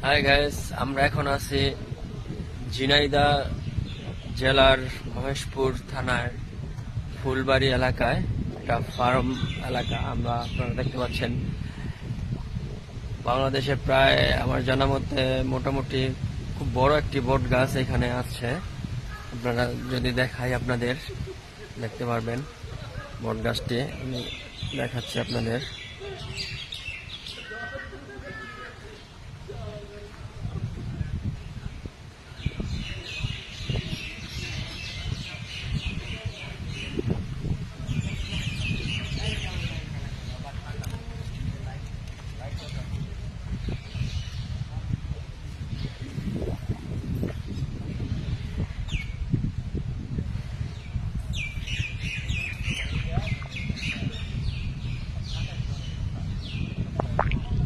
Hi guys, আমরা এখন আছি ঝিনাইদহ জেলার মহেশপুর থানার ফুলবাড়ি এলাকায়। একটা ফার্ম এলাকা আমরা আপনারা দেখতে পাচ্ছেন। বাংলাদেশে প্রায় আমার জানা মতে মোটামুটি খুব বড় একটি বট গাছ এখানে আছে। আপনারা যদি দেখাই আপনাদের দেখতে পারবেন বট গাছটি আমি দেখাচ্ছি আপনাদের।